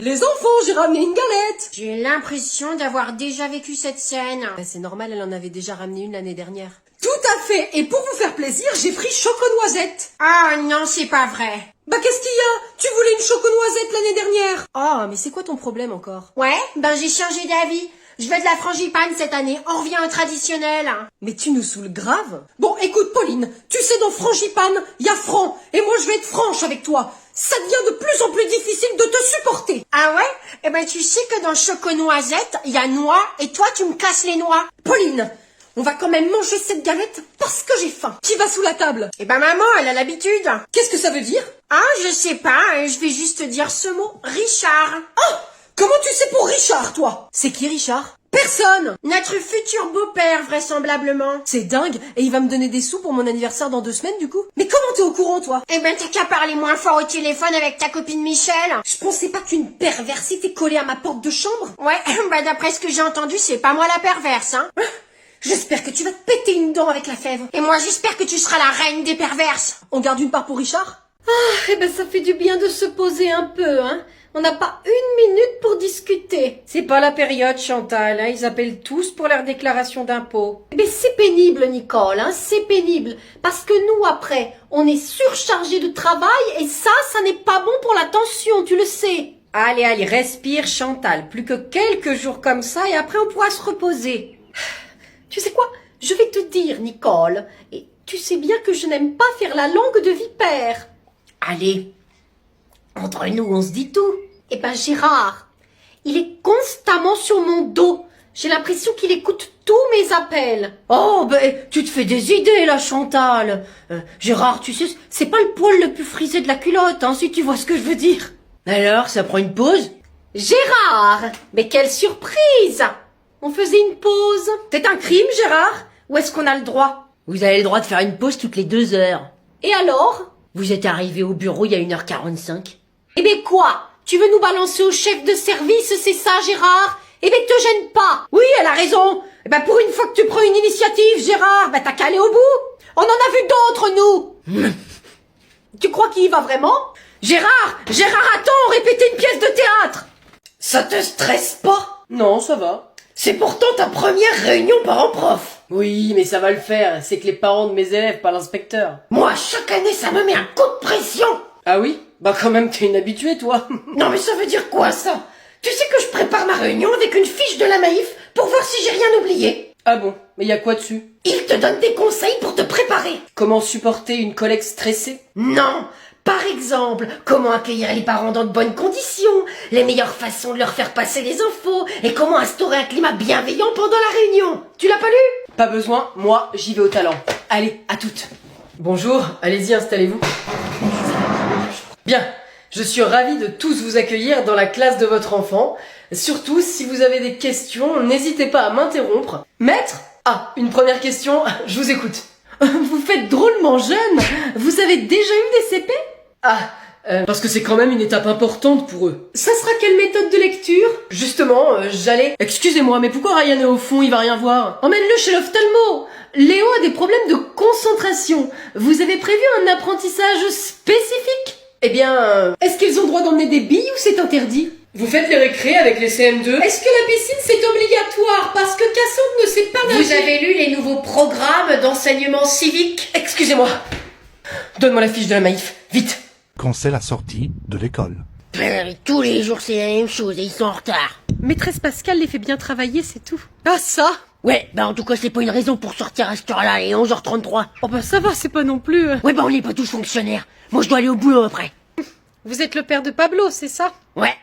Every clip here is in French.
Les enfants, j'ai ramené une galette. J'ai l'impression d'avoir déjà vécu cette scène. C'est normal, elle en avait déjà ramené une l'année dernière. Tout à fait. Et pour vous faire plaisir, j'ai pris choco-noisette. Ah non, c'est pas vrai. Bah qu'est-ce qu'il y a? Tu voulais une choco-noisette l'année dernière. Ah, mais c'est quoi ton problème encore? Ouais, ben j'ai changé d'avis. Je veux de la frangipane cette année. On revient au traditionnel. Mais tu nous saoules grave. Bon, écoute, Pauline, tu sais, dans frangipane, y a franc. Et moi, je vais être franche avec toi. Ça devient de plus en plus difficile de te supporter. Ah ouais? Eh ben tu sais que dans choco-noisette, il y a noix et toi tu me casses les noix. Pauline, on va quand même manger cette galette parce que j'ai faim. Qui va sous la table? Eh ben maman, elle a l'habitude. Qu'est-ce que ça veut dire? Ah, je sais pas, je vais juste dire ce mot. Richard. Oh! Comment tu sais pour Richard, toi? C'est qui Richard? Personne! Notre futur beau-père, vraisemblablement. C'est dingue, et il va me donner des sous pour mon anniversaire dans 2 semaines, du coup? Mais comment t'es au courant, toi? Eh ben t'as qu'à parler moins fort au téléphone avec ta copine Michel. Je pensais pas qu'une perverse était collée à ma porte de chambre. Ouais, bah d'après ce que j'ai entendu, c'est pas moi la perverse, hein. J'espère que tu vas te péter une dent avec la fève. Et moi j'espère que tu seras la reine des perverses. On garde une part pour Richard? Ah, eh ben ça fait du bien de se poser un peu, hein. On n'a pas 1 minute pour discuter. C'est pas la période, Chantal, hein. Ils appellent tous pour leur déclaration d'impôt. Mais c'est pénible, Nicole, hein, c'est pénible. Parce que nous, après, on est surchargé de travail et ça n'est pas bon pour la tension, tu le sais. Allez, allez, respire, Chantal. Plus que quelques jours comme ça et après on pourra se reposer. Tu sais quoi? Je vais te dire, Nicole, et tu sais bien que je n'aime pas faire la langue de vipère. Allez, entre nous on se dit tout. Eh ben Gérard, il est constamment sur mon dos. J'ai l'impression qu'il écoute tous mes appels. Oh, ben, tu te fais des idées, là, Chantal. Gérard, tu sais, c'est pas le poil le plus frisé de la culotte, hein, si tu vois ce que je veux dire. Alors, ça prend une pause? Gérard, mais quelle surprise! On faisait une pause. C'est un crime, Gérard? Ou est-ce qu'on a le droit? Vous avez le droit de faire une pause toutes les 2 heures. Et alors? Vous êtes arrivé au bureau il y a 1h45. Eh ben quoi? Tu veux nous balancer au chef de service, c'est ça, Gérard? Eh ben te gêne pas. Oui, elle a raison. Eh ben pour une fois que tu prends une initiative, Gérard, ben t'as qu'à aller au bout. On en a vu d'autres, nous. Tu crois qu'il y va vraiment? Gérard, attends, répéter une pièce de théâtre. Ça te stresse pas? Non, ça va. C'est pourtant ta première réunion parents-prof. Oui, mais ça va le faire. C'est que les parents de mes élèves, pas l'inspecteur. Moi, chaque année, ça me met un coup de pression. Ah oui? Bah quand même, t'es une habituée, toi. Non, mais ça veut dire quoi, ça? Tu sais que je prépare ma réunion avec une fiche de la Maïf pour voir si j'ai rien oublié. Ah bon? Mais y a quoi dessus? Il te donne des conseils pour te préparer. Comment supporter une collègue stressée? Non. Par exemple, comment accueillir les parents dans de bonnes conditions, les meilleures façons de leur faire passer les infos, et comment instaurer un climat bienveillant pendant la réunion. Tu l'as pas lu? Pas besoin, moi, j'y vais au talent. Allez, à toutes. Bonjour, allez-y, installez-vous. Bien, je suis ravi de tous vous accueillir dans la classe de votre enfant. Surtout, si vous avez des questions, n'hésitez pas à m'interrompre. Maître? Ah, une première question, je vous écoute. Vous faites drôlement jeune. Vous avez déjà eu des CP? Ah, parce que c'est quand même une étape importante pour eux. Ça sera quelle méthode de lecture? Justement, j'allais... Excusez-moi, mais pourquoi Ryan est au fond, il va rien voir? Emmène-le chez l'ophtalmo. Léo a des problèmes de concentration. Vous avez prévu un apprentissage spécifique? Eh bien, est-ce qu'ils ont droit d'emmener des billes ou c'est interdit? Vous faites les récrés avec les CM2? Est-ce que la piscine c'est obligatoire? Parce que Cassandre ne sait pas nager. Vous avez lu les nouveaux programmes d'enseignement civique? Excusez-moi. Donne-moi la fiche de la Maïf, vite. Quand c'est la sortie de l'école. Tous les jours c'est la même chose et ils sont en retard. Maîtresse Pascal les fait bien travailler, c'est tout. Ah ça? Ouais, bah en tout cas c'est pas une raison pour sortir à cette heure-là, et 11h33. Oh bah ça va, c'est pas non plus... Ouais bah on n'est pas tous fonctionnaires. Moi je dois aller au boulot après. Vous êtes le père de Pablo, c'est ça? Ouais,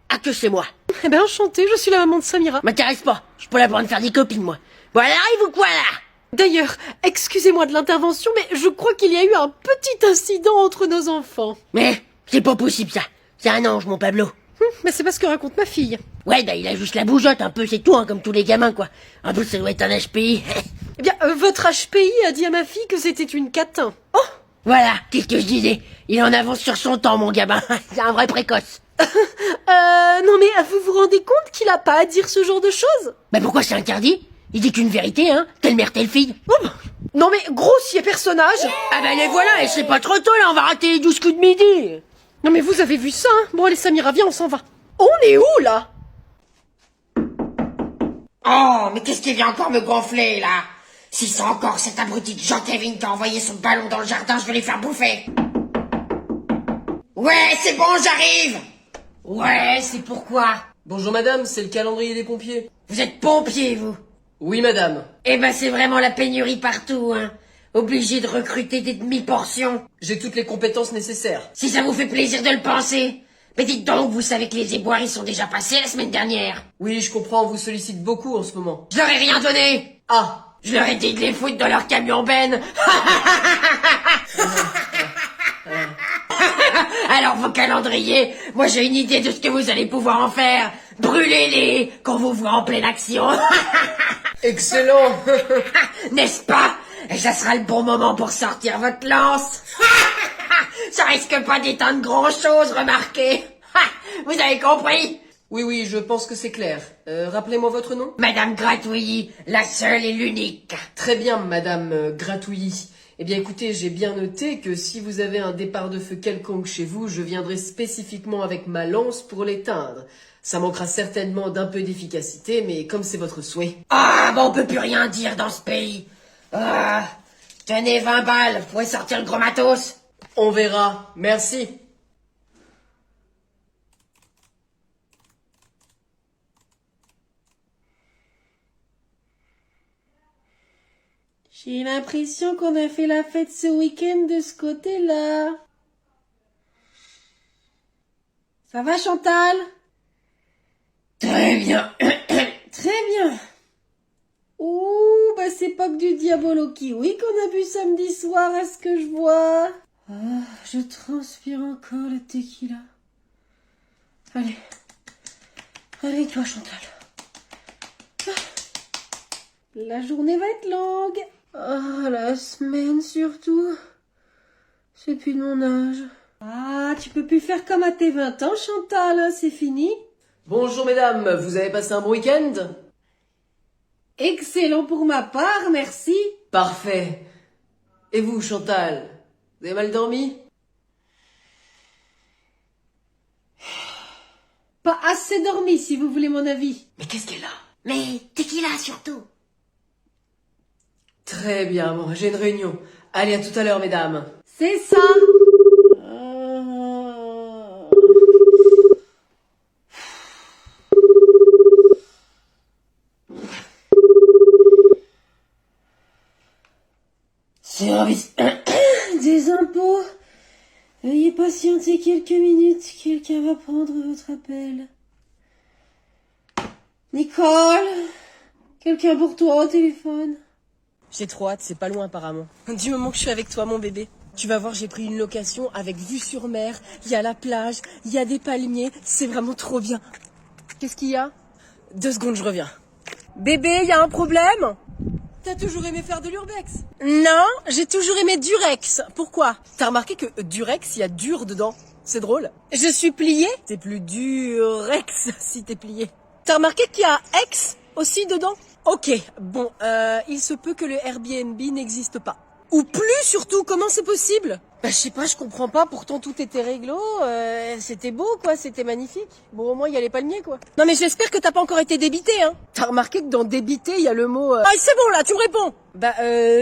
ah que c'est moi. Eh ben enchanté, je suis la maman de Samira. M'intéresse pas, je suis pas là pour me faire des copines moi. Bon elle arrive ou quoi là? D'ailleurs, excusez-moi de l'intervention, mais je crois qu'il y a eu un petit incident entre nos enfants. Mais c'est pas possible ça. C'est un ange mon Pablo. Mais c'est pas ce que raconte ma fille. Ouais bah il a juste la bougeotte un peu, c'est tout hein, comme tous les gamins quoi. En plus ça doit être un HPI. Eh bien, votre HPI a dit à ma fille que c'était une catin. Oh! Voilà, qu'est-ce que je disais? Il est en avance sur son temps mon gamin. C'est un vrai précoce. Non mais vous vous rendez compte qu'il a pas à dire ce genre de choses? Bah pourquoi c'est interdit? Il dit qu'une vérité hein, telle mère telle fille. Oh bah. Non mais grossier personnage. Ah bah les voilà, et c'est pas trop tôt là, on va rater les 12 coups de midi. Non mais vous avez vu ça hein? Bon allez Samira, viens, on s'en va. On est où, là? Oh, mais qu'est-ce qui vient encore me gonfler, là? Si c'est encore cet abruti de Jean-Kevin qui a envoyé son ballon dans le jardin, je vais les faire bouffer. Ouais, c'est bon, j'arrive. Ouais, c'est pourquoi? Bonjour madame, c'est le calendrier des pompiers. Vous êtes pompier, vous? Oui madame. Eh ben, c'est vraiment la pénurie partout, hein. Obligé de recruter des demi-portions. J'ai toutes les compétences nécessaires. Si ça vous fait plaisir de le penser. Mais dites donc, vous savez que les éboueurs, ils sont déjà passés la semaine dernière. Oui, je comprends, on vous sollicite beaucoup en ce moment. Je leur ai rien donné. Ah. Je leur ai dit de les foutre dans leur camion ben. Alors vos calendriers, moi j'ai une idée de ce que vous allez pouvoir en faire. Brûlez-les quand vous voit en pleine action. Excellent. N'est-ce pas? Et ça sera le bon moment pour sortir votre lance. Ça risque pas d'éteindre grand-chose, remarquez. Vous avez compris? Oui, je pense que c'est clair. Rappelez-moi votre nom. Madame Gratouilly, la seule et l'unique. Très bien, madame Gratouilly. Eh bien écoutez, j'ai bien noté que si vous avez un départ de feu quelconque chez vous, je viendrai spécifiquement avec ma lance pour l'éteindre. Ça manquera certainement d'un peu d'efficacité, mais comme c'est votre souhait. Ah, bon, on peut plus rien dire dans ce pays. Ah, tenez 20 balles, vous pouvez sortir le gros matos. On verra. Merci. J'ai l'impression qu'on a fait la fête ce week-end de ce côté-là. Ça va, Chantal? Très bien. Très bien. Ouh, bah c'est pas que du diabolo kiwi qu'on a bu samedi soir, à ce que je vois. Ah, je transpire encore le tequila. Allez. Allez, toi, Chantal. Ah. La journée va être longue. Ah, la semaine surtout. C'est plus de mon âge. Ah, tu peux plus faire comme à tes 20 ans, Chantal, hein, c'est fini. Bonjour mesdames, vous avez passé un bon week-end? Excellent pour ma part, merci. Parfait. Et vous, Chantal? Vous avez mal dormi? Pas assez dormi, si vous voulez mon avis. Mais qu'est-ce qu'elle a? Mais tequila surtout. Très bien, bon, j'ai une réunion. Allez, à tout à l'heure, mesdames. C'est ça. Service. Des impôts. Veuillez patienter quelques minutes. Quelqu'un va prendre votre appel. Nicole. Quelqu'un pour toi au téléphone. J'ai trop hâte, c'est pas loin apparemment. Du moment que je suis avec toi, mon bébé. Tu vas voir, j'ai pris une location avec vue sur mer. Il y a la plage, il y a des palmiers. C'est vraiment trop bien. Qu'est-ce qu'il y a? 2 secondes, je reviens. Bébé, il y a un problème? T'as toujours aimé faire de l'urbex? Non, j'ai toujours aimé Durex. Pourquoi? T'as remarqué que Durex, il y a dur dedans. C'est drôle. Je suis pliée? C'est plus Durex si t'es plié. T'as remarqué qu'il y a X aussi dedans? Ok, bon, il se peut que le Airbnb n'existe pas. Ou plus surtout, comment c'est possible? Bah je sais pas, je comprends pas, pourtant tout était réglo, c'était beau quoi, c'était magnifique. Bon au moins il y a les palmiers quoi. Non mais j'espère que t'as pas encore été débité hein. T'as remarqué que dans débité il y a le mot... Ah c'est bon là, tu me réponds. Bah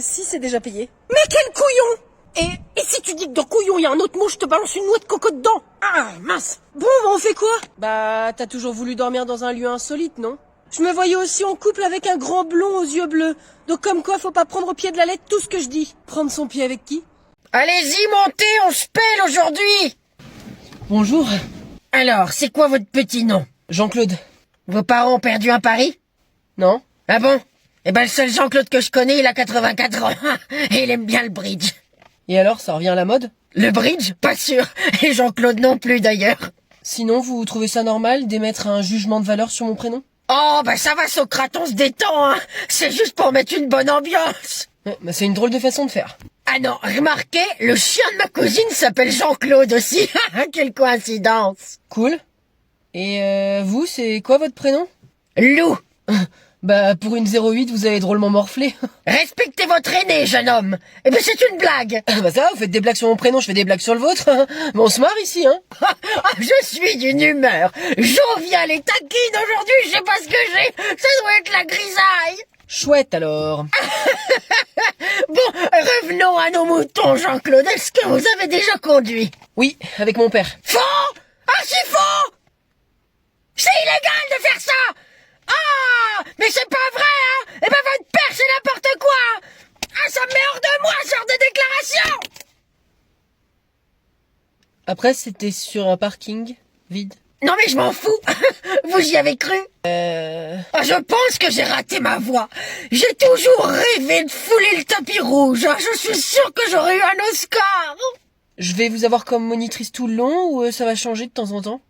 si c'est déjà payé. Mais quel couillon! Et si tu dis que dans couillon il y a un autre mot, je te balance une noix de coco dedans. Ah mince. Bon bah on fait quoi? Bah t'as toujours voulu dormir dans un lieu insolite non? Je me voyais aussi en couple avec un grand blond aux yeux bleus. Donc comme quoi, faut pas prendre au pied de la lettre tout ce que je dis. Prendre son pied avec qui? Allez-y, montez, on se pèle aujourd'hui. Bonjour. Alors, c'est quoi votre petit nom? Jean-Claude. Vos parents ont perdu un pari? Non? Ah bon? Eh ben le seul Jean-Claude que je connais, il a 84 ans. Et il aime bien le bridge. Et alors, ça revient à la mode? Le bridge? Pas sûr. Et Jean-Claude non plus d'ailleurs. Sinon, vous trouvez ça normal d'émettre un jugement de valeur sur mon prénom? Oh, bah ça va, Socrate, on se détend, hein. C'est juste pour mettre une bonne ambiance. Ouais, bah c'est une drôle de façon de faire. Ah non, remarquez, le chien de ma cousine s'appelle Jean-Claude aussi. Quelle coïncidence. Cool. Et vous, c'est quoi votre prénom? Lou. Bah, pour une 08, vous avez drôlement morflé. Respectez votre aîné, jeune homme. Eh ben, c'est une blague. Bah ça, vous faites des blagues sur mon prénom, je fais des blagues sur le vôtre. Mais on se marre ici, hein. Ah, je suis d'une humeur joviale et taquine aujourd'hui, je sais pas ce que j'ai. Ça doit être la grisaille. Chouette, alors. Bon, revenons à nos moutons, Jean-Claude. Est-ce que vous avez déjà conduit? Oui, avec mon père. Faux! Archi faux! C'est illégal de faire ça! Ah! Mais c'est pas vrai, hein! Eh ben votre père, c'est n'importe quoi! Ah, ça me met hors de moi, ce genre de déclaration! Après, c'était sur un parking vide. Non mais je m'en fous! Vous y avez cru? Ah, je pense que j'ai raté ma voie. J'ai toujours rêvé de fouler le tapis rouge. Ah, je suis sûre que j'aurais eu un Oscar! Je vais vous avoir comme monitrice tout le long ou ça va changer de temps en temps?